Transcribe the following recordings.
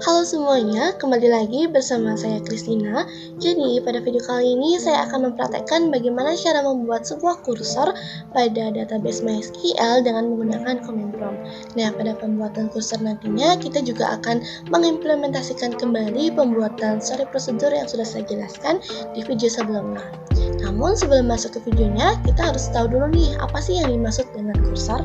Halo semuanya, kembali lagi bersama saya Kristina. Jadi pada video kali ini saya akan mempraktekkan bagaimana cara membuat sebuah kursor pada database MySQL dengan menggunakan command prompt. Nah, pada pembuatan kursor nantinya kita juga akan mengimplementasikan kembali pembuatan story prosedur yang sudah saya jelaskan di video sebelumnya. Namun sebelum masuk ke videonya, kita harus tahu dulu nih apa sih yang dimaksud dengan kursor.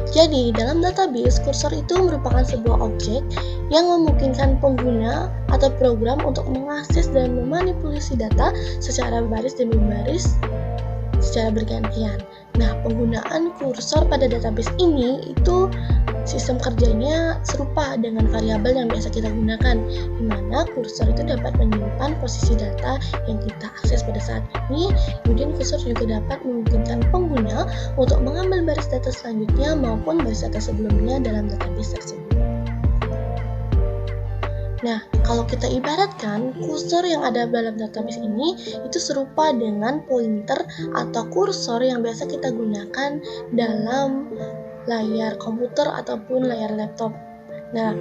Jadi, dalam database, kursor itu merupakan sebuah objek yang memungkinkan pengguna atau program untuk mengakses dan memanipulasi data secara baris demi baris secara bergantian. Nah, penggunaan kursor pada database ini itu sistem kerjanya serupa dengan variabel yang biasa kita gunakan, di mana kursor itu dapat menyimpan posisi data yang kita akses pada saat ini. Kemudian kursor juga dapat memungkinkan pengguna untuk mengambil baris data selanjutnya maupun baris data sebelumnya dalam database tersebut. Nah, kalau kita ibaratkan, kursor yang ada dalam database ini itu serupa dengan pointer atau kursor yang biasa kita gunakan dalam layar komputer ataupun layar laptop. Nah,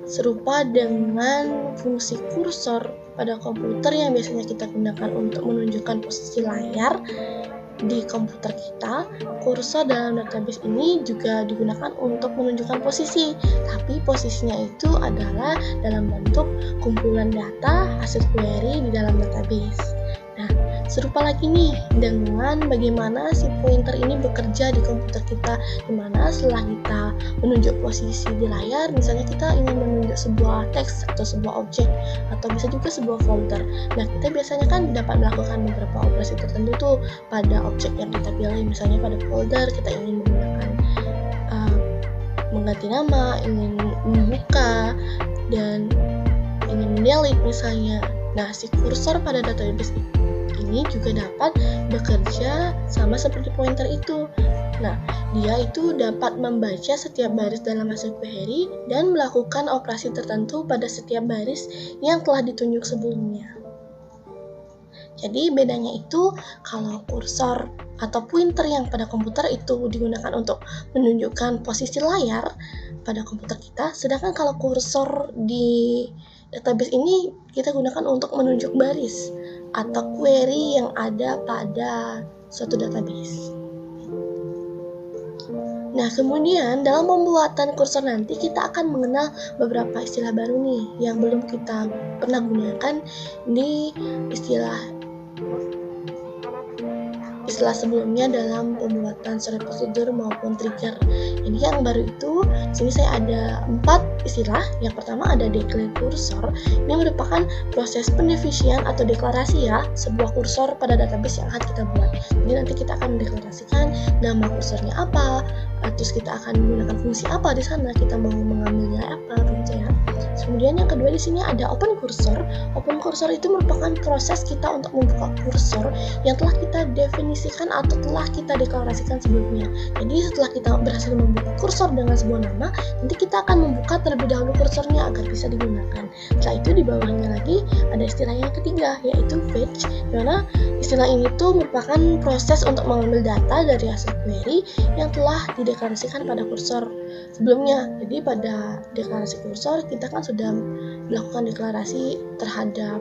serupa dengan fungsi kursor pada komputer yang biasanya kita gunakan untuk menunjukkan posisi layar di komputer kita, kursor dalam database ini juga digunakan untuk menunjukkan posisi, tapi posisinya itu adalah dalam bentuk kumpulan data hasil query di dalam database. Nah, serupa lagi nih dengan bagaimana si pointer ini bekerja di komputer kita, dimana setelah kita menunjuk posisi di layar, misalnya kita ingin menunjuk sebuah teks atau sebuah objek atau bisa juga sebuah folder. Nah, kita biasanya kan dapat melakukan beberapa operasi tertentu tuh pada objek yang kita pilih. Misalnya pada folder kita ingin menggunakan mengganti nama, ingin membuka, dan ingin delete misalnya. Nah, si kursor pada database ini juga dapat bekerja sama seperti pointer itu. Nah, dia itu dapat membaca setiap baris dalam hasil query dan melakukan operasi tertentu pada setiap baris yang telah ditunjuk sebelumnya. Jadi bedanya itu kalau kursor atau pointer yang pada komputer itu digunakan untuk menunjukkan posisi layar pada komputer kita, sedangkan kalau kursor di database ini kita gunakan untuk menunjuk baris atau query yang ada pada suatu database. Nah, kemudian dalam pembuatan kursor nanti kita akan mengenal beberapa istilah baru nih yang belum kita pernah gunakan di istilah sebelumnya dalam pembuatan story prosedur maupun trigger. Jadi yang baru itu, sini saya ada 4 istilah. Yang pertama ada declare kursor. Ini merupakan proses pendefinian atau deklarasi ya, sebuah kursor pada database yang akan kita buat. Jadi nanti kita akan mendeklarasikan nama kursornya apa, terus kita akan menggunakan fungsi apa di sana, kita mau mengambil nilai apa begitu ya. Kemudian yang kedua di sini ada open cursor. Open cursor itu merupakan proses kita untuk membuka kursor yang telah kita definisikan atau telah kita deklarasikan sebelumnya. Jadi setelah kita berhasil membuka kursor dengan sebuah nama, nanti kita akan membuka terlebih dahulu kursornya agar bisa digunakan. Setelah itu di bawahnya lagi ada istilah yang ketiga, yaitu fetch, di mana istilah ini tuh merupakan proses untuk mengambil data dari hasil query yang telah dideklarasikan pada kursor sebelumnya. Jadi pada deklarasi kursor kita kan sudah melakukan deklarasi terhadap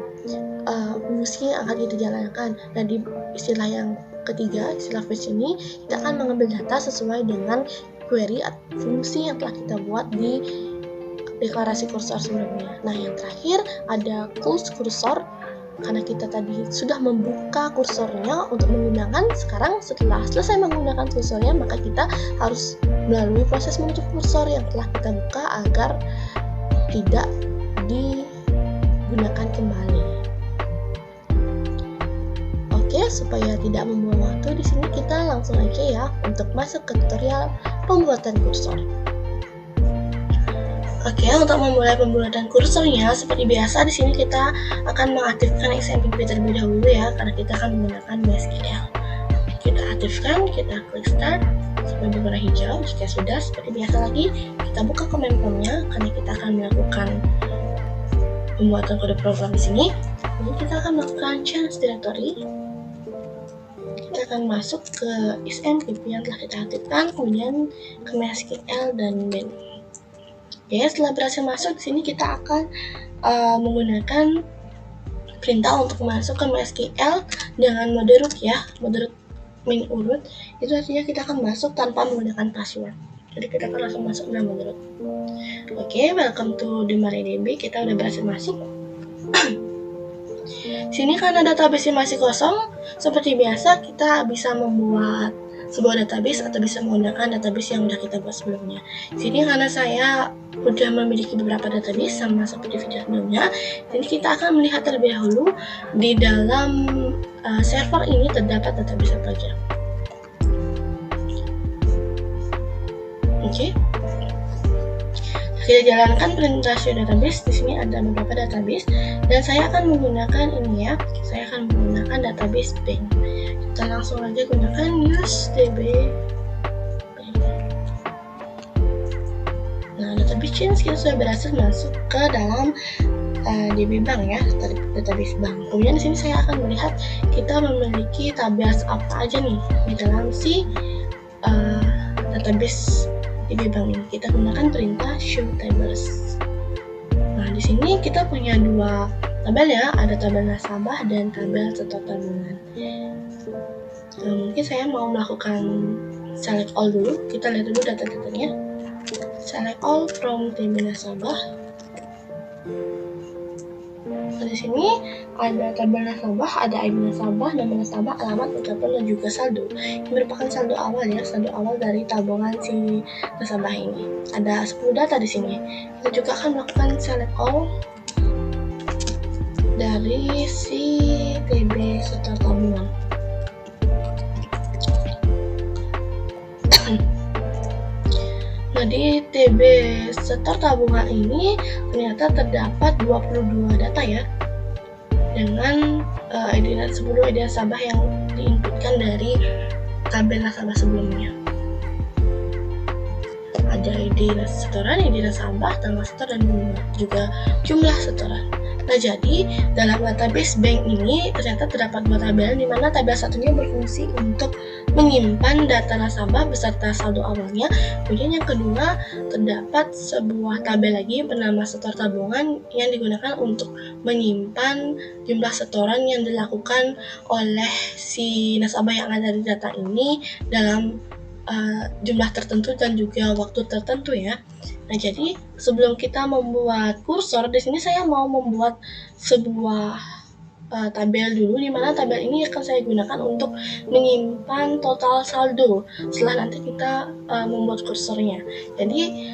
fungsi yang akan kita jalankan. Dan di istilah yang ketiga, istilah fetch ini, kita akan mengambil data sesuai dengan query atau fungsi yang telah kita buat di deklarasi kursor sebelumnya. Nah, yang terakhir ada close kursor. Karena kita tadi sudah membuka kursornya untuk menggunakan, sekarang setelah selesai menggunakan kursornya, maka kita harus melalui proses menutup kursor yang telah kita buka agar tidak digunakan kembali. Oke, supaya tidak membuang waktu, di sini kita langsung aja ya untuk masuk ke tutorial pembuatan kursor. Oke, untuk memulai pembuatan kursornya, seperti biasa di sini kita akan mengaktifkan XMPP terlebih dahulu ya, karena kita akan menggunakan MySQL. Kita aktifkan, kita klik start sampai berwarna hijau. Jika sudah, seperti biasa lagi, kita buka command prompt-nya karena kita akan melakukan pembuatan kode program di sini. Jadi kita akan melakukan change directory. Kita akan masuk ke isMPP yang telah kita aktifkan, kemudian ke MySQL dan bin. Oke, setelah berhasil masuk, di sini kita akan menggunakan perintah untuk masuk ke MySQL dengan mode root ya, mode root main urut. Itu artinya kita akan masuk tanpa menggunakan password. Jadi kita akan langsung masuk dalam mode root. Oke, welcome to the MariaDB. Kita udah berhasil masuk. Sini karena database masih kosong, seperti biasa kita bisa membuat sebuah database atau bisa menggunakan database yang udah kita buat sebelumnya. Sini karena saya udah memiliki beberapa database sama seperti video sebelumnya, jadi kita akan melihat terlebih dahulu di dalam server ini terdapat database apa aja. Oke. Kita jalankan perintah show database. Di sini ada beberapa database dan saya akan menggunakan ini ya. Saya akan menggunakan database bank. Kita langsung aja gunakan use db. Nah, database change kita sudah berhasil masuk ke dalam DB Bank ya, database bank. Kemudian di sini saya akan melihat kita memiliki tabelas apa aja nih di dalam si database DB Bank ini. Kita gunakan perintah show tables. Nah, di sini kita punya dua tabel ya, ada tabel nasabah dan tabel setor tabungan. Mungkin saya mau melakukan select all dulu. Kita lihat dulu data-datanya. Select all from tabel nasabah. Nah, di sini ada tabel nasabah, ada ID nasabah, nama nasabah, alamat, ucapan, dan juga saldo. Ini merupakan saldo awal ya, saldo awal dari tabungan si nasabah ini. Ada 10 data di sini. Kita juga akan melakukan select all dari si TB setor tabungan. Nah, di TB setor tabungan ini ternyata terdapat 22 data ya, dengan ID 10 ID nasabah yang diinputkan dari tabel nasabah sebelumnya. Ada ID setoran, ID nasabah, tanggal setor, dan juga jumlah setoran. Nah, jadi dalam database bank ini ternyata terdapat dua tabel, di mana tabel satunya berfungsi untuk menyimpan data nasabah beserta saldo awalnya. Kemudian yang kedua, terdapat sebuah tabel lagi bernama setor tabungan yang digunakan untuk menyimpan jumlah setoran yang dilakukan oleh si nasabah yang ada di data ini dalam jumlah tertentu dan juga waktu tertentu ya. Nah, jadi sebelum kita membuat kursor, di sini saya mau membuat sebuah tabel dulu, di mana tabel ini akan saya gunakan untuk menyimpan total saldo setelah nanti kita membuat kursornya. Jadi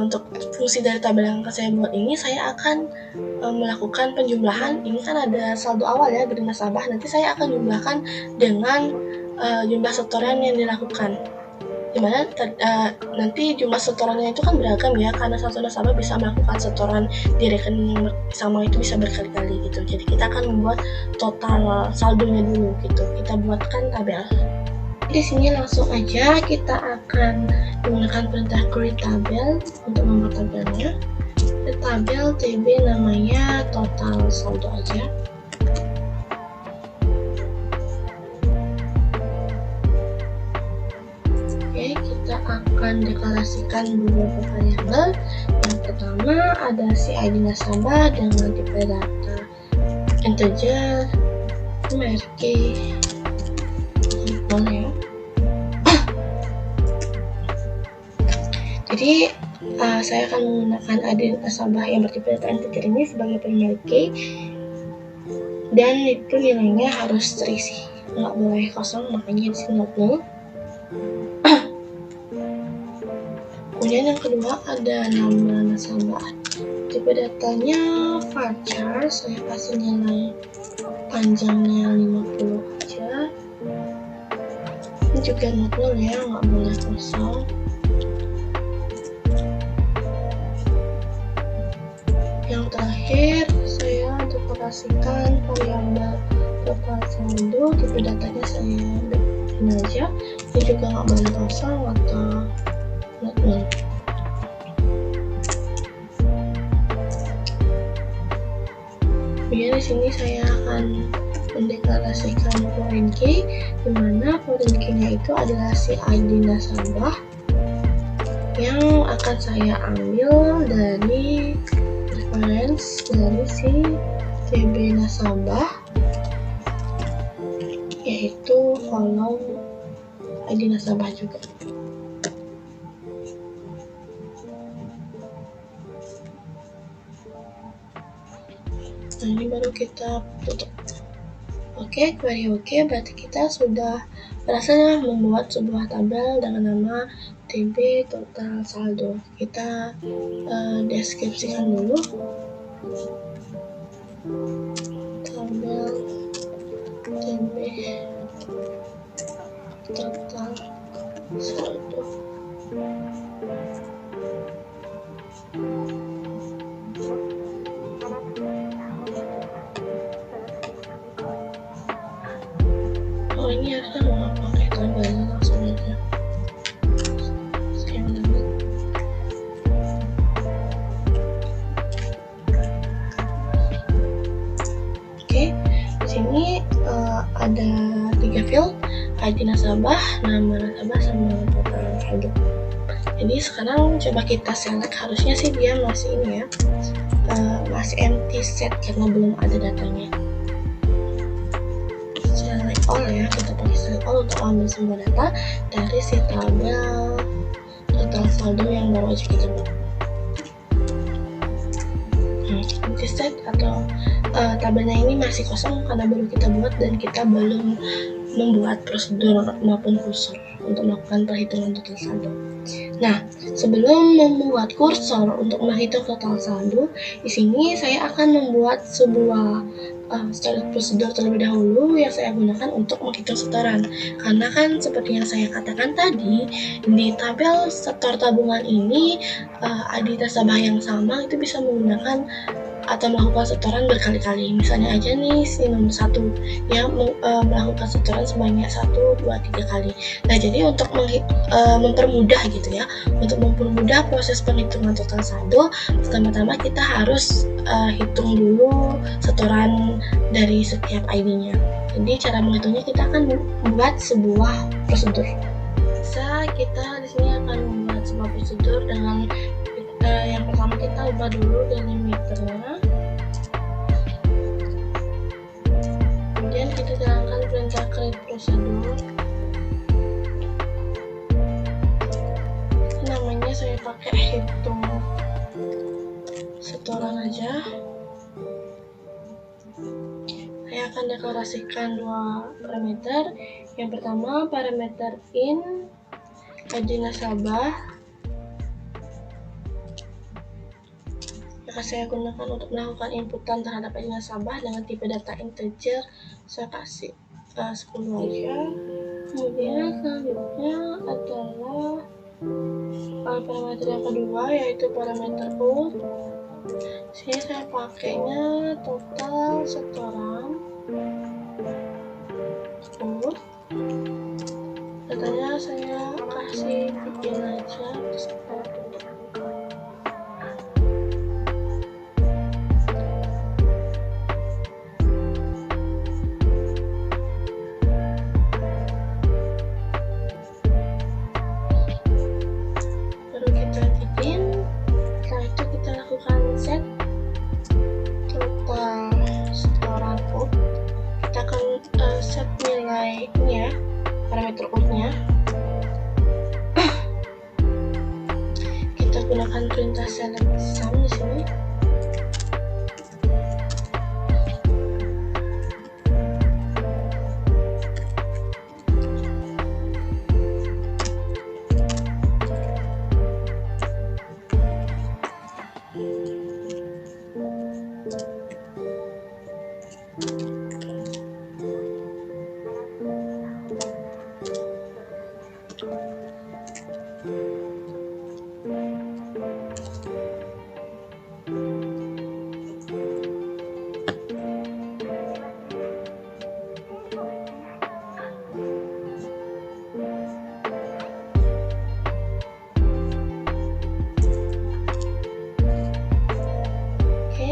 untuk fungsi dari tabel yang akan saya buat ini, saya akan melakukan penjumlahan. Ini kan ada saldo awal ya dari nasabah, nanti saya akan jumlahkan dengan jumlah setoran yang dilakukan, dimana nanti jumlah setorannya itu kan beragam ya, karena satu nasabah bisa melakukan setoran di rekening yang sama itu bisa berkali-kali gitu. Jadi kita akan membuat total saldonya dulu gitu. Kita buatkan tabel. Di sini langsung aja kita akan menggunakan perintah create tabel untuk membuat tabelnya. Di tabel TB namanya total saldo aja. Kita akan deklarasikan beberapa variabel. Yang pertama ada si ID nasabah dengan tipe data integer, merek ya. Jadi saya akan menggunakan ID nasabah yang bertipe data integer ini sebagai primer key, dan itu nilainya harus terisi, nggak boleh kosong, makanya di sini not null. Kemudian yang kedua ada nama nasabah, tipe datanya varchar, saya kasih nilai panjangnya 50 aja. Ini juga not null ya, nggak boleh kosong. Yang terakhir saya deklarasikan variabel total saldo, tipe datanya saya bikin aja, ini juga nggak boleh kosong atau not null. Kemudian di sini saya akan mendeklarasikan foreign key, dimana foreign key-nya itu adalah si ID nasabah yang akan saya ambil dari reference dari si TB nasabah, yaitu kolom ID nasabah juga. Nah, ini baru kita tutup. Oke, query oke, berarti kita sudah berhasil membuat sebuah tabel dengan nama TB total saldo. Kita deskripsikan dulu. Tabel TB total saldo. Oh, ini harusnya mau pakai tabelnya langsung aja. Oke, di sini ada 3 field, ID nasabah, nama nasabah, sama total saldo. Jadi sekarang coba kita select, harusnya sih dia masih ini ya, masih empty set karena belum ada datanya. Select all ya, kita pakai select all untuk ambil semua data dari si tabel total saldo yang baru aja kita buat. Empty set atau tabelnya ini masih kosong karena baru kita buat dan kita belum membuat prosedur maupun kursor untuk melakukan perhitungan total saldo. Nah, sebelum membuat kursor untuk menghitung total saldo, di sini saya akan membuat sebuah standard prosedur terlebih dahulu yang saya gunakan untuk menghitung setoran. Karena kan seperti yang saya katakan tadi, di tabel setor tabungan ini ID nasabah yang sama itu bisa menggunakan atau melakukan setoran berkali-kali. Misalnya aja nih si nomor 1 yang melakukan setoran sebanyak 1, 2, 3 kali. Nah, jadi untuk mempermudah gitu ya, untuk mempermudah proses penghitungan total saldo, pertama-tama kita harus hitung dulu setoran dari setiap ID-nya. Jadi cara menghitungnya kita akan membuat sebuah prosedur. Kita di sini akan membuat sebuah prosedur dengan yang pertama kita ubah dulu delimiternya, kemudian kita jalankan perintah create prosedur. Namanya saya pakai hitung setoran aja. Saya akan deklarasikan 2 parameter. Yang pertama parameter in ID nasabah akan saya gunakan untuk melakukan inputan terhadap ID nasabah dengan tipe data integer. Saya kasih 10 aja. Kemudian selanjutnya adalah parameter yang kedua, yaitu parameter out. Sini saya pakainya total setoran out. Datanya saya kasih bikin aja. Parameter out-nya kita gunakan perintah select sum di sini.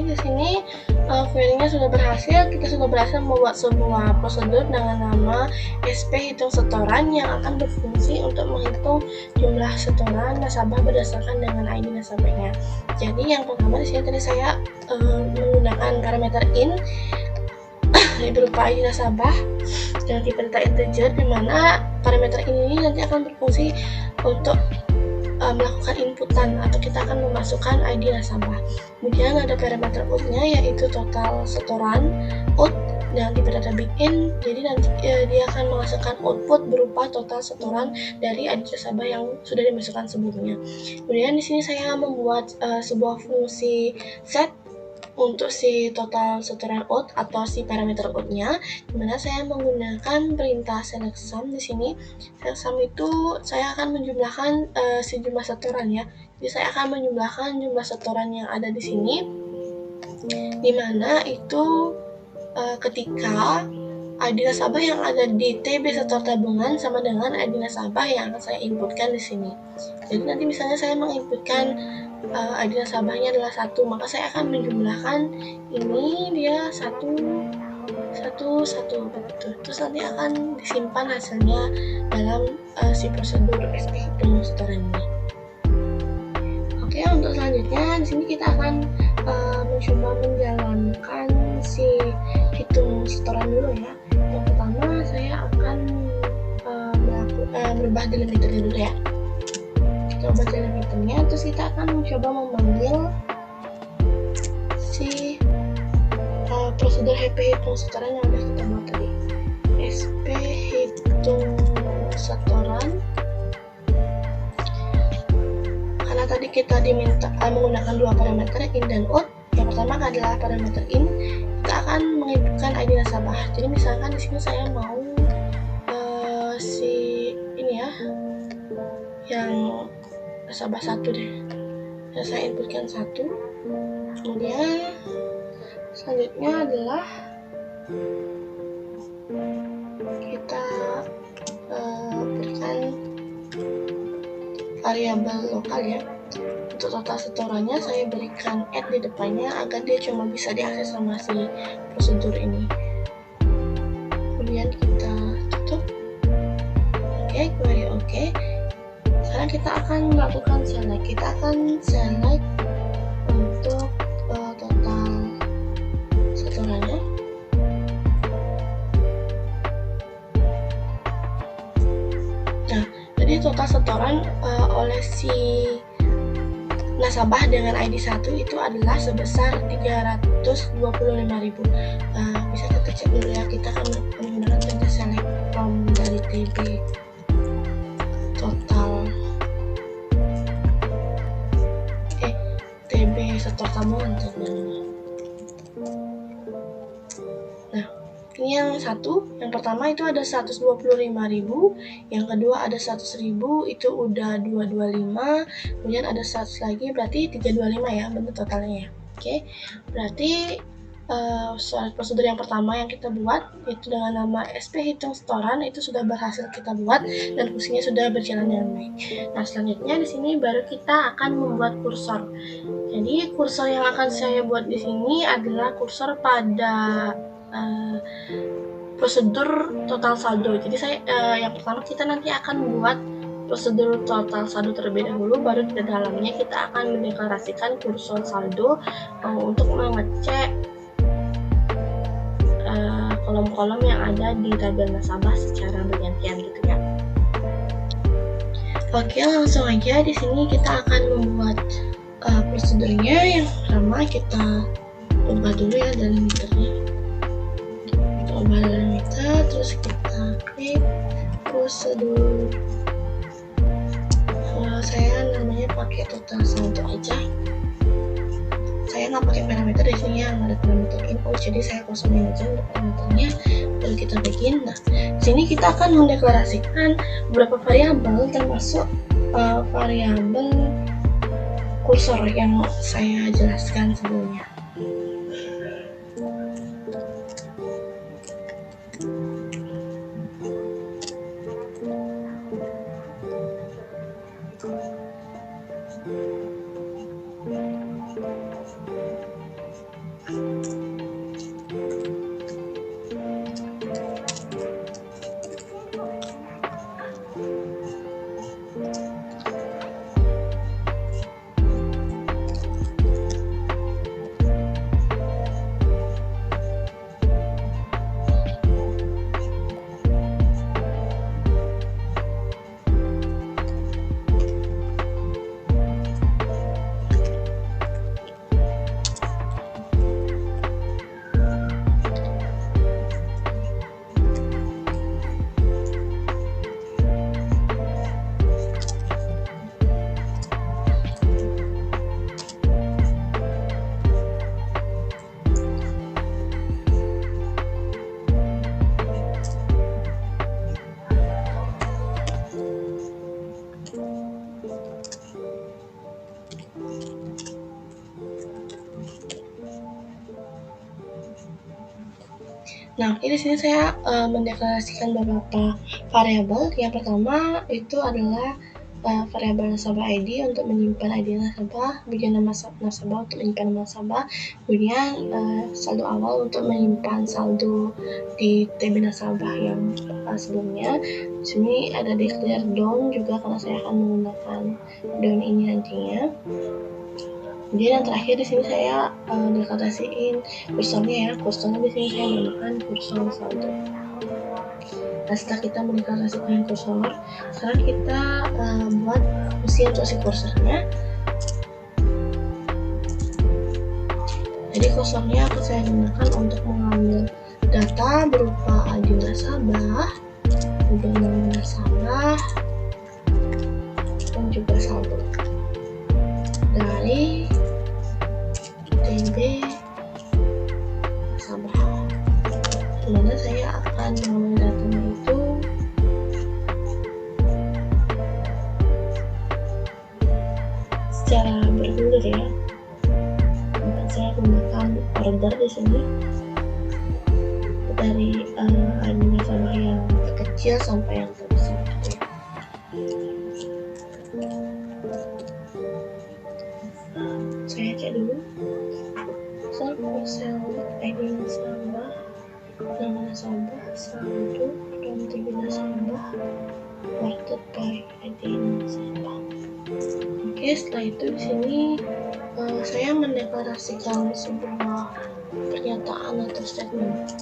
Di sini query-nya misalnya kita sudah berhasil membuat sebuah prosedur dengan nama SP hitung setoran yang akan berfungsi untuk menghitung jumlah setoran nasabah berdasarkan dengan ID nasabahnya. Jadi yang pertama di sini tadi saya menggunakan parameter in berupa ID nasabah dengan tipe data integer, di mana parameter ini nanti akan berfungsi untuk melakukan inputan atau kita akan memasukkan ID nasabah. Kemudian ada parameter out-nya yaitu total setoran out dengan tipe data begin. Jadi nanti dia akan menghasilkan output berupa total setoran dari ID nasabah yang sudah dimasukkan sebelumnya. Kemudian di sini saya membuat sebuah fungsi set untuk si total setoran out atau si parameter out-nya, dimana saya menggunakan perintah select sum. Di sini select sum itu saya akan menjumlahkan si jumlah setoran ya. Jadi saya akan menjumlahkan jumlah setoran yang ada di sini, dimana itu ketika ID nasabah yang ada di TB setor tabungan sama dengan ID nasabah yang akan saya inputkan di sini. Jadi nanti misalnya saya menginputkan ID nasabahnya adalah 1, maka saya akan menjumlahkan ini dia 1 begitu. Terus nanti akan disimpan hasilnya dalam si prosedur SP hitung setoran ini. Oke, untuk selanjutnya di sini kita akan mencoba menjalankan si hitung setoran dulu ya. Yang pertama saya akan merubah delimiternya dulu ya. Kita ubah delimiternya, terus kita akan mencoba memanggil si prosedur HP hitung setoran yang udah kita buat tadi. SP hitung setoran. Karena tadi kita diminta menggunakan dua parameter in dan out. Yang pertama adalah parameter in, kita akan menginputkan ID nasabah. Jadi misalkan di sini saya mau si ini ya, yang nasabah 1 deh. Nah, saya inputkan 1. Kemudian selanjutnya adalah kita berikan variabel lokal ya. Untuk total setorannya saya berikan add di depannya agar dia cuma bisa diakses sama si prosedur ini. Kemudian kita tutup. Oke, query oke. Sekarang kita akan melakukan select. Kita akan select untuk total setorannya. Nah, jadi total setoran oleh si nasabah dengan ID 1 itu adalah sebesar 325.000. Bisa kita cek dulu ya, kita akan menggunakan perintah select from dari TB total TB setor tabungan. Nah, ini yang satu, yang pertama itu ada 125.000, yang kedua ada 100.000, itu udah 225, kemudian ada 100 lagi, berarti 325 ya bentuk totalnya ya. Oke, berarti soal prosedur yang pertama yang kita buat itu dengan nama SP hitung setoran itu sudah berhasil kita buat dan fungsinya sudah berjalan dengan baik. Nah, selanjutnya di sini baru kita akan membuat kursor. Jadi kursor yang akan saya buat di sini adalah kursor pada prosedur total saldo. Jadi saya yang pertama kita nanti akan membuat prosedur total saldo terlebih dahulu, baru di dalamnya kita akan mendeklarasikan kursor saldo untuk mengecek kolom-kolom yang ada di tabel nasabah secara bergantian gitu ya. Oke, langsung aja di sini kita akan membuat prosedurnya. Yang pertama kita ubah dulu ya delimiternya. Kita ubah delimiter, terus kita klik prosedur. Saya namanya pakai total saldo aja. Saya nggak pakai parameter di sini yang ada parameter input, jadi saya kosongin aja untuk parameternya. Lalu kita begin. Nah, sini kita akan mendeklarasikan beberapa variabel termasuk variabel kursor yang saya jelaskan sebelumnya. Nah, di sini saya mendeklarasikan beberapa variabel. Yang pertama itu adalah variabel nasabah ID untuk menyimpan ID nasabah, bagian nama nasabah untuk menyimpan nama nasabah, kemudian saldo awal untuk menyimpan saldo di TB nasabah yang sebelumnya. Di sini ada declare down juga karena saya akan menggunakan down ini nantinya. Kemudian yang terakhir di sini saya deklarasiin kursornya ya. Kursornya di sini saya menggunakan kursor saldo. Nah, setelah kita mendeklarasikan kursor, sekarang kita buat fungsi untuk si kursornya. Jadi kursornya akan saya gunakan untuk mengambil data berupa ID nasabah, kemudian nama nasabah, dan juga saldo dari TB nasabah. Dimana saya akan mengambil datanya itu secara bergulir ya. Dan saya gunakan order di sini dari ID nasabah yang terkecil sampai yang terbesar. Saya cek dulu. Select ID nasabah, nama nasabah, saldo, dan TB nasabah, sorted by ID nasabah. Oke, setelah itu di sini saya mendeklarasikan sebuah pernyataan atau statement.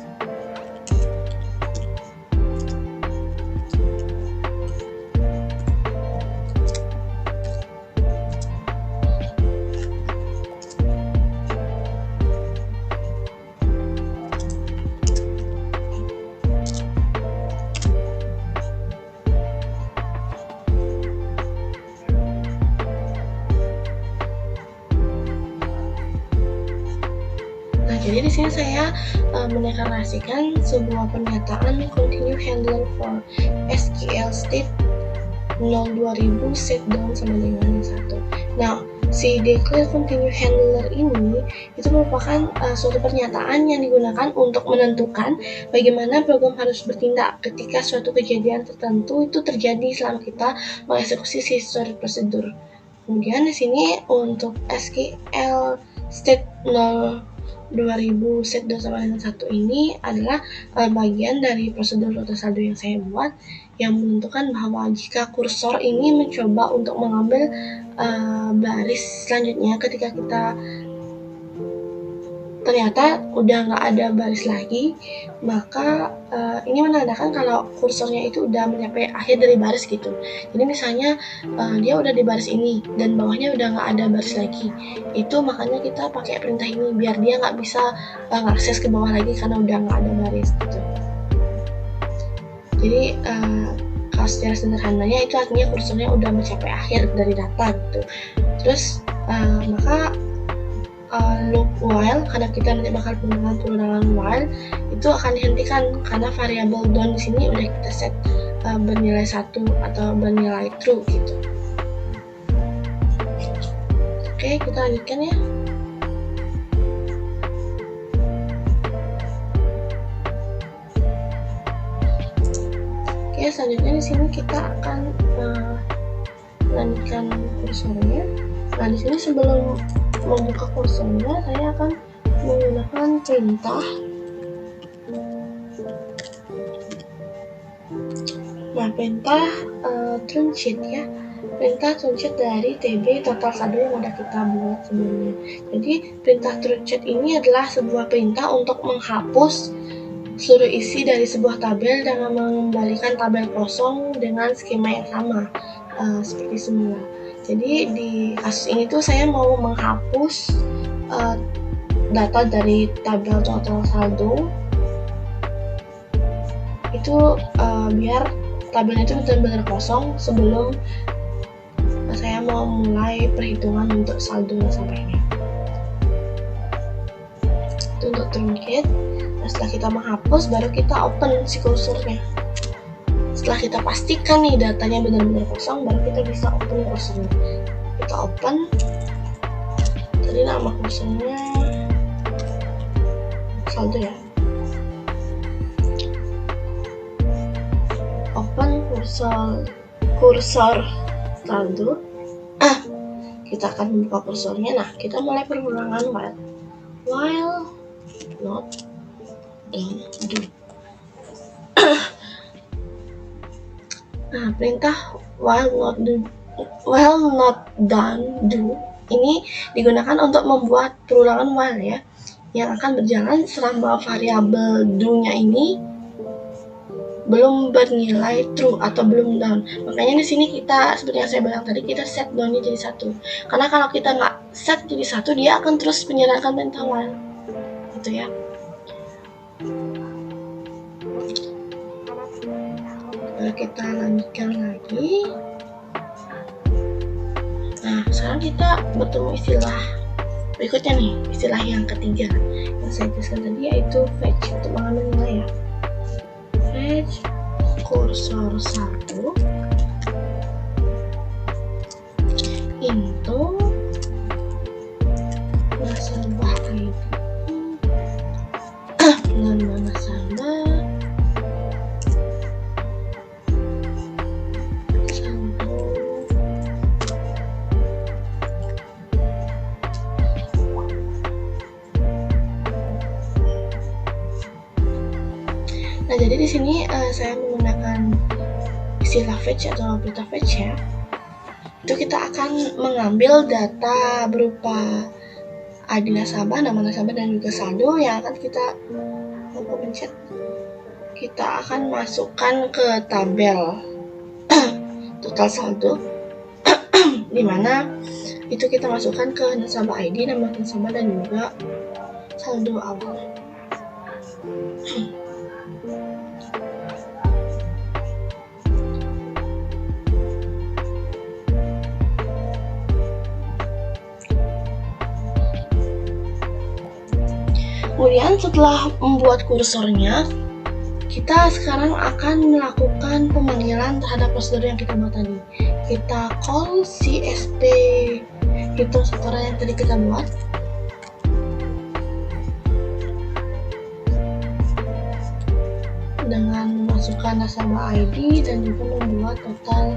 Jadi di sini saya mendeklarasikan sebuah pernyataan continue handler for SQL state 02000 set down sama dengan 1. Nah, si declare continue handler ini itu merupakan suatu pernyataan yang digunakan untuk menentukan bagaimana program harus bertindak ketika suatu kejadian tertentu itu terjadi selama kita mengeksekusi si storage prosedur. Kemudian di sini untuk SQL state 2000 set down sama dengan 1 ini adalah bagian dari prosedur atau saldo yang saya buat yang menentukan bahwa jika kursor ini mencoba untuk mengambil baris selanjutnya ketika kita ternyata udah nggak ada baris lagi, maka ini menandakan kalau kursornya itu udah mencapai akhir dari baris gitu. Jadi misalnya dia udah di baris ini dan bawahnya udah nggak ada baris lagi, itu makanya kita pakai perintah ini biar dia nggak bisa ngakses ke bawah lagi karena udah nggak ada baris gitu. Jadi kalau secara sederhananya itu artinya kursornya udah mencapai akhir dari data gitu. Terus maka loop while, karena kita nanti bakal menggunakan pengulangan while, itu akan dihentikan karena variabel down di sini udah kita set bernilai 1 atau bernilai true gitu. Oke, kita lanjutkan ya. Oke, selanjutnya di sini kita akan lanjutkan kursornya. Nah, di sini sebelum membuka kursornya, saya akan menggunakan perintah. Nah, perintah truncate ya. Perintah truncate dari TB total saldo yang udah kita buat sebelumnya. Jadi, perintah truncate ini adalah sebuah perintah untuk menghapus seluruh isi dari sebuah tabel dan mengembalikan tabel kosong dengan skema yang sama seperti semula. Jadi di kasus ini tuh saya mau menghapus data dari tabel total saldo itu biar tabelnya itu benar-benar kosong sebelum saya mau mulai perhitungan untuk saldo nasabahnya. Itu untuk truncate. Nah, setelah kita menghapus baru kita open si kursornya. Setelah kita pastikan nih datanya benar-benar kosong, baru kita bisa open kursornya. Kita open, tadi nama kursornya saldo ya. Open kursor saldo. Kita akan membuka kursornya. Nah, kita mulai pengulangan while not done do. Nah, perintah while not done do ini digunakan untuk membuat perulangan while ya, yang akan berjalan selama variabel do-nya ini belum bernilai true atau belum down. Makanya di sini kita, seperti yang saya bilang tadi, kita set down-nya jadi 1. Karena kalau kita nggak set jadi 1, dia akan terus menjalankan perintah while. Gitu ya. Kita lanjutkan lagi. Nah, sekarang kita bertemu istilah berikutnya nih, istilah yang ketiga yang saya jelaskan tadi, yaitu fetch untuk mengambil nilai ya. Fetch kursor saldo into nasabah ID nama nasabah saldo. Nah, jadi di sini saya menggunakan istilah fetch atau perintah fetch ya. Itu kita akan mengambil data berupa ID nasabah, nama nasabah, dan juga saldo yang akan kita akan masukkan ke tabel total saldo di mana itu kita masukkan ke nasabah ID, nama nasabah, dan juga saldo awal. Kemudian setelah membuat kursornya, kita sekarang akan melakukan pemanggilan terhadap prosedur yang kita buat tadi. Kita call CSP hitung setoran yang tadi kita buat. Dengan memasukkan nasabah ID dan juga membuat total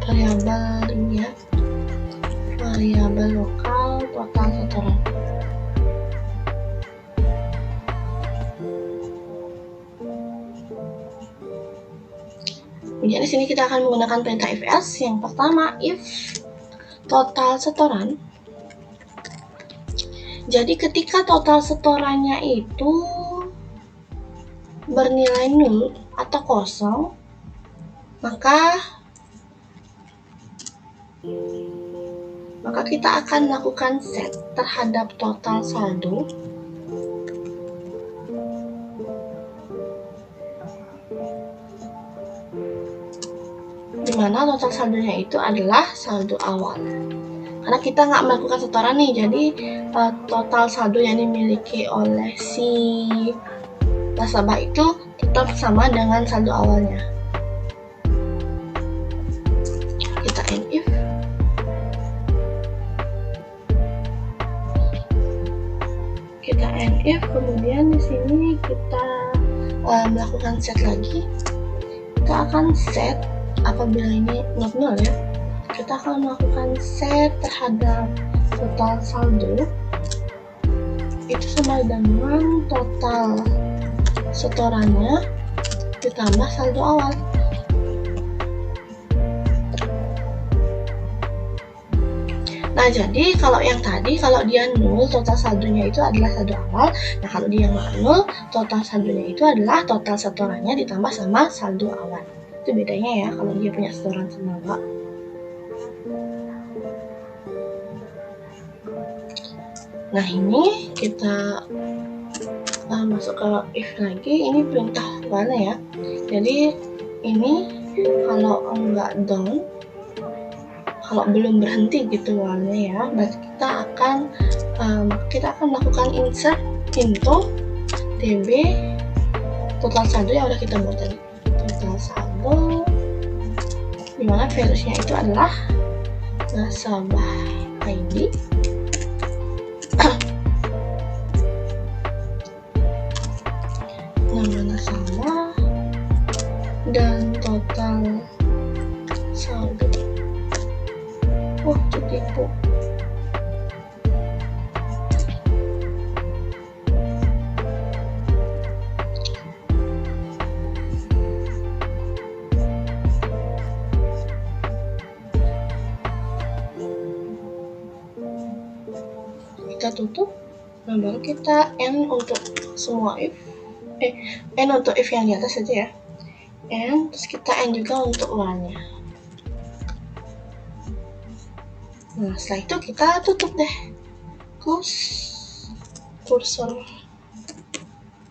variabel ini ya, variabel lokal total setoran. Kemudian di sini kita akan menggunakan perintah if else. Yang pertama, if total setoran. Jadi ketika total setorannya itu bernilai 0 atau kosong, maka kita akan melakukan set terhadap total saldo di mana total saldonya itu adalah saldo awal. Karena kita nggak melakukan setoran nih, jadi total saldo yang dimiliki oleh si nasabah itu tetap sama dengan saldo awalnya. Kita end if, kemudian di sini kita melakukan set lagi. Kita akan set apabila ini not null ya, kita akan melakukan set terhadap total saldo itu sama dengan total setorannya ditambah saldo awal. Nah, jadi kalau yang tadi, kalau dia 0, total saldonya itu adalah saldo awal. Nah, kalau dia nggak 0, total saldonya itu adalah total setorannya ditambah sama saldo awal. Itu bedanya ya kalau dia punya setoran sama enggak. Nah, ini kita masuk ke if lagi. Ini perintah while ya. Jadi ini kalau enggak down, kalau belum berhenti gitu while-nya ya, berarti kita akan melakukan insert into db total saldo yang udah kita buat tadi. Total saldo dimana values-nya itu adalah nasabah ID nama nasabah dan total saldo. Ketipu. Kita tutup, nah baru kita N untuk semua if, N untuk if yang di atas aja ya, N, terus kita N juga untuk uangnya. Nah setelah itu kita tutup deh kursor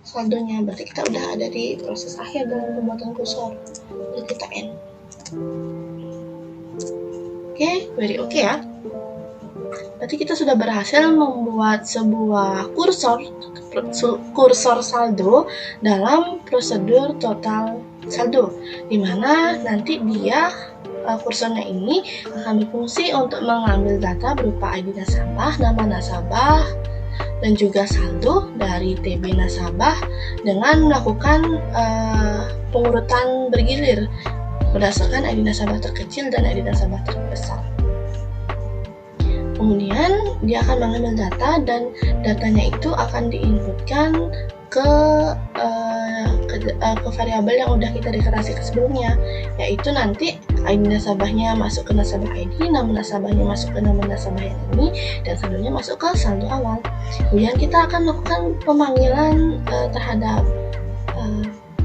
saldonya, berarti kita udah ada di proses akhir dalam pembuatan kursor. Lalu kita N. Oke, very oke ya. Berarti kita sudah berhasil membuat sebuah kursor saldo dalam prosedur total saldo, dimana nanti dia kursornya ini akan berfungsi untuk mengambil data berupa ID nasabah, nama nasabah, dan juga saldo dari TB nasabah dengan melakukan pengurutan bergilir berdasarkan ID nasabah terkecil dan ID nasabah terbesar. Kemudian dia akan mengambil data dan datanya itu akan diinputkan ke variabel yang udah kita deklarasikan sebelumnya, yaitu nanti ID nasabahnya masuk ke nasabah ID, nama nasabahnya masuk ke nama nasabah yang ini, dan saldonya masuk ke saldo awal. Kemudian kita akan melakukan pemanggilan terhadap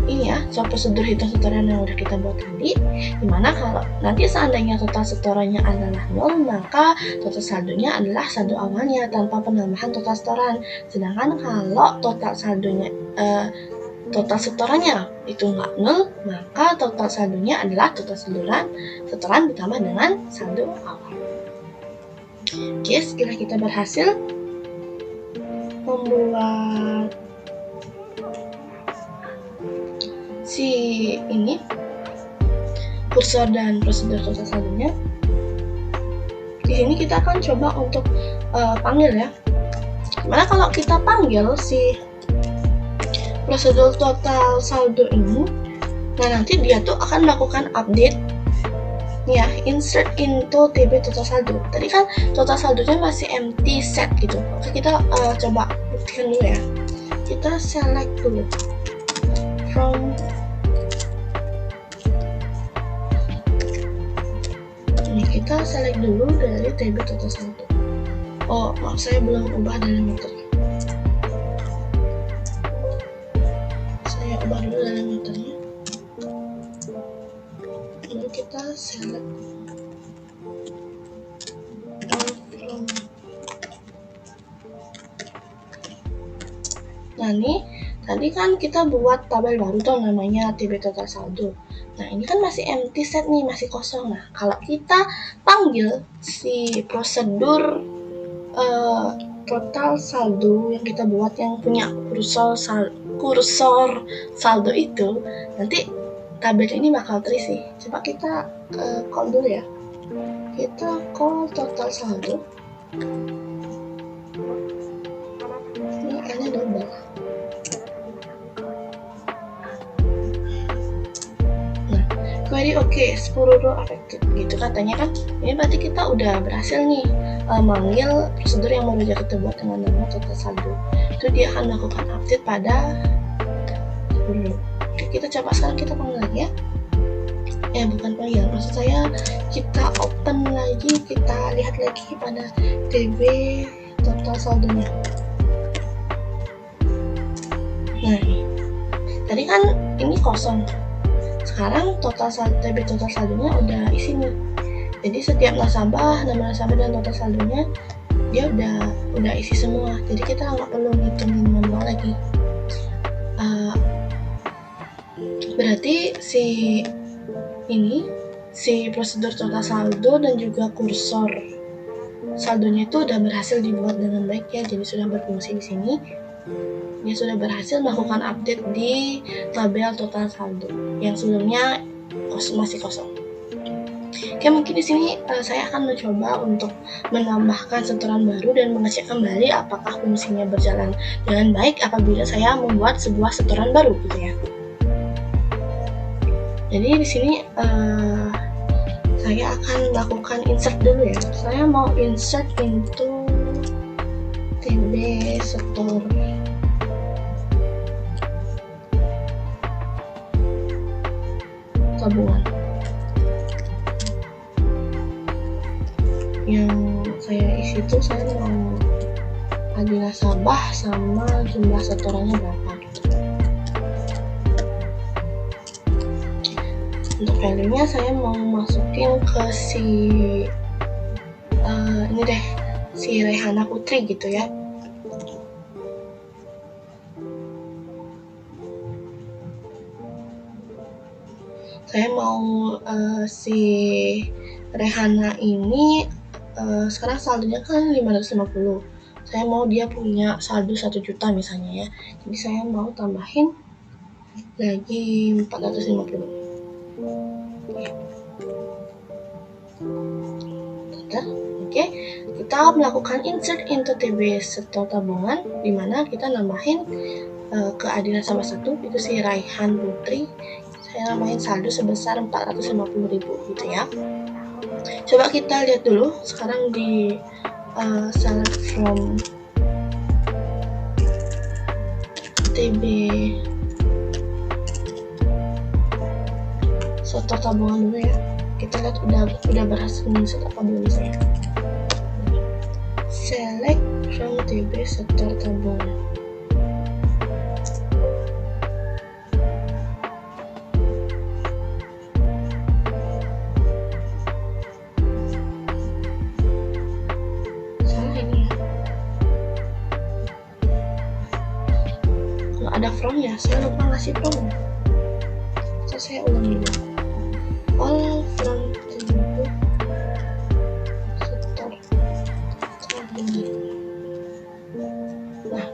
ini ya, soal prosedur hitung setoran yang udah kita buat tadi, dimana kalau nanti seandainya total setorannya adalah 0, maka total saldonya adalah saldo awalnya tanpa penambahan total setoran. Sedangkan kalau total saldonya total setorannya itu nggak 0, maka total saldonya adalah total setoran ditambah dengan saldo awal. Oke, setelah kita berhasil membuat si ini kursor dan prosedur total saldonya, di sini kita akan coba untuk panggil ya. Gimana kalau kita panggil si prosedur total saldo ini? Nah nanti dia tuh akan melakukan update ya, insert into TB total saldo. Tadi kan total saldonya masih empty set gitu. Oke, kita coba buktikan dulu ya. Kita select dulu from ini, kita select dulu dari TB total saldo. Oh maaf, saya belum ubah delimiter. Saya ubah dulu delimiternya. Lalu kita select from. Nah ini tadi kan kita buat tabel baru tuh namanya TB total saldo. Nah ini kan masih empty set nih, masih kosong. Nah kalau kita panggil si prosedur total saldo yang kita buat yang punya kursor saldo itu, nanti tabel ini bakal terisi. Coba kita call dulu ya. Kita call total saldo. Ini N-nya double. Query oke, 10 row affected gitu katanya kan. Ini berarti kita udah berhasil nih manggil prosedur yang baru aja kita buat dengan nama total saldo. Itu dia akan melakukan update pada 10 row. Oke, kita coba sekarang kita panggil lagi ya. Bukan panggil, maksud saya kita open lagi, kita lihat lagi pada TB total saldonya. Nah tadi kan ini kosong, sekarang TB total saldonya udah isi nih. Jadi setiap nasabah, nama nasabah dan total saldonya dia udah isi semua. Jadi kita nggak perlu ngitungin manual lagi. Berarti si prosedur total saldo dan juga kursor saldonya itu udah berhasil dibuat dengan baik ya. Jadi sudah berfungsi di sini. Dia sudah berhasil melakukan update di tabel total saldo yang sebelumnya masih kosong. Oke, mungkin di sini saya akan mencoba untuk menambahkan setoran baru dan mengecek kembali apakah fungsinya berjalan dengan baik apabila saya membuat sebuah setoran baru gitu ya. Jadi di sini saya akan melakukan insert dulu ya. Saya mau insert into TB setor tabungan. Yang saya isi itu saya mau adi nasabah sama jumlah setorannya berapa gitu. Untuk value-nya saya mau masukin ke si ini deh, si Rehana Putri gitu ya. Saya mau si Rehana ini sekarang saldonya kan 550. Saya mau dia punya saldo 1 juta misalnya ya. Jadi saya mau tambahin lagi 450. Oke, kita melakukan insert into TB setor tabungan, dimana kita nambahin ke adi nasabah 1 itu si Raihan Putri. Saya nambahin saldo sebesar 450.000 gitu ya. Coba kita lihat dulu sekarang di select from TB setor tabungan dulu ya. Kita lihat udah berhasil insert apa belum saya. Select from TB setor tabungan. Salah ini ya. Kalau ada from ya, saya lupa ngasih from. So, saya ulang dulu. All from TB setor tabungan. Nah,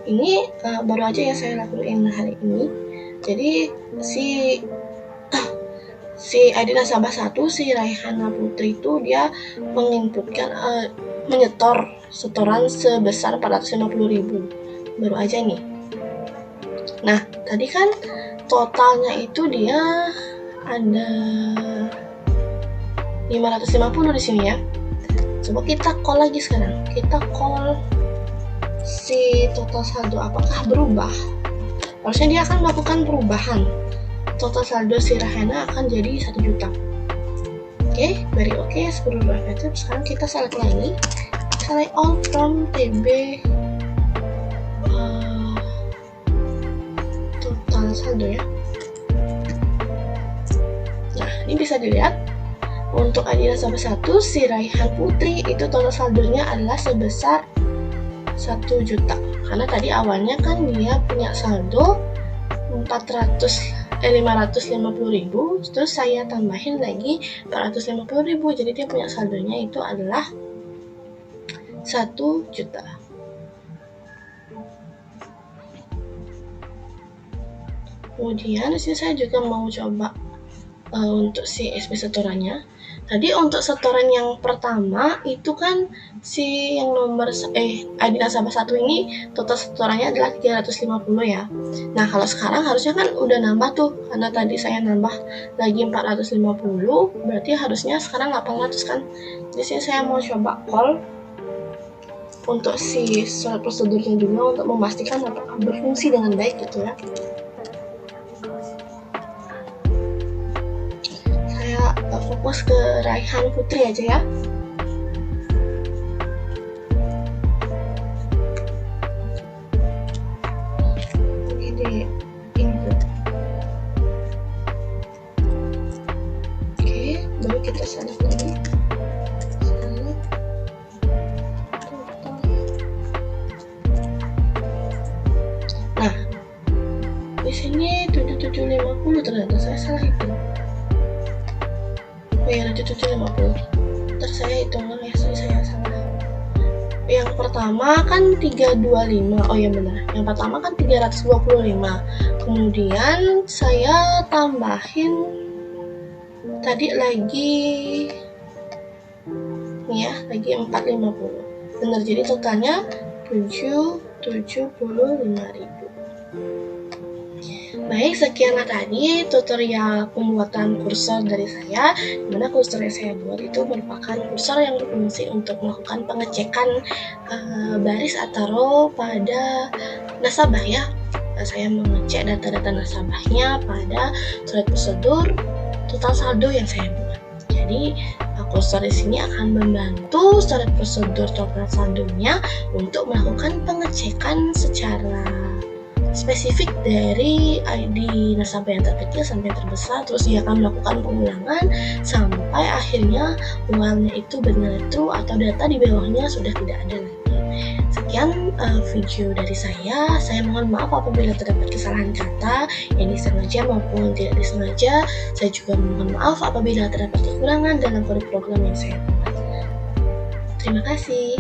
ini baru aja ya saya lakuin hari ini. Jadi si adi nasabah 1, si Raihana Putri itu dia menginputkan menyetor setoran sebesar 450.000. Baru aja nih. Nah, tadi kan totalnya itu dia ada 550 di sini ya. Coba kita call lagi sekarang. Kita call si total saldo, apakah berubah? Harusnya dia akan melakukan perubahan. Total saldo si Rahena akan jadi 1 juta. Oke, very oke, berubah. Sekarang kita select lagi. Select all from TB total saldo ya. Nah, ini bisa dilihat untuk adi nasabah 1 si Raihan Putri itu total saldonya adalah sebesar 1 juta. Karena tadi awalnya kan dia punya saldo 550.000, terus saya tambahin lagi 450.000, jadi dia punya saldonya itu adalah 1 juta. Kemudian di sini saya juga mau coba untuk si SP setorannya. Tadi untuk setoran yang pertama itu kan si yang nomor adi nasabah 1 ini total setorannya adalah 350 ya. Nah, kalau sekarang harusnya kan udah nambah tuh, karena tadi saya nambah lagi 450, berarti harusnya sekarang 800 kan. Di sini saya mau coba call untuk si surat prosedurnya juga untuk memastikan apakah berfungsi dengan baik gitu ya. Fokus ke Raihan Putri aja ya. Ini di input. Oke, baru kita select lagi. Select total. Nah, di sini 7750 ternyata saya salah hitung. Ya, 7750. Terus saya hitung ya, saya salah. Yang pertama kan 325. Oh ya benar. Yang pertama kan 325. Kemudian saya tambahin tadi lagi nih ya, lagi 450. Benar, jadi totalnya 75.000. Baik, sekianlah tadi tutorial pembuatan kursor dari saya, dimana kursor yang saya buat itu merupakan kursor yang berfungsi untuk melakukan pengecekan baris atau row pada nasabah ya. Saya mengecek data-data nasabahnya pada surat prosedur total saldo yang saya buat. Jadi kursor di sini akan membantu surat prosedur total saldonya untuk melakukan pengecekan secara spesifik dari ID nasabah yang terkecil sampai yang terbesar, terus dia akan melakukan pengulangan sampai akhirnya uangnya itu bernilai true atau data di bawahnya sudah tidak ada lagi. Sekian video dari saya mohon maaf apabila terdapat kesalahan kata yang disengaja maupun tidak disengaja. Saya juga mohon maaf apabila terdapat kekurangan dalam kode program yang saya buat. Terima kasih.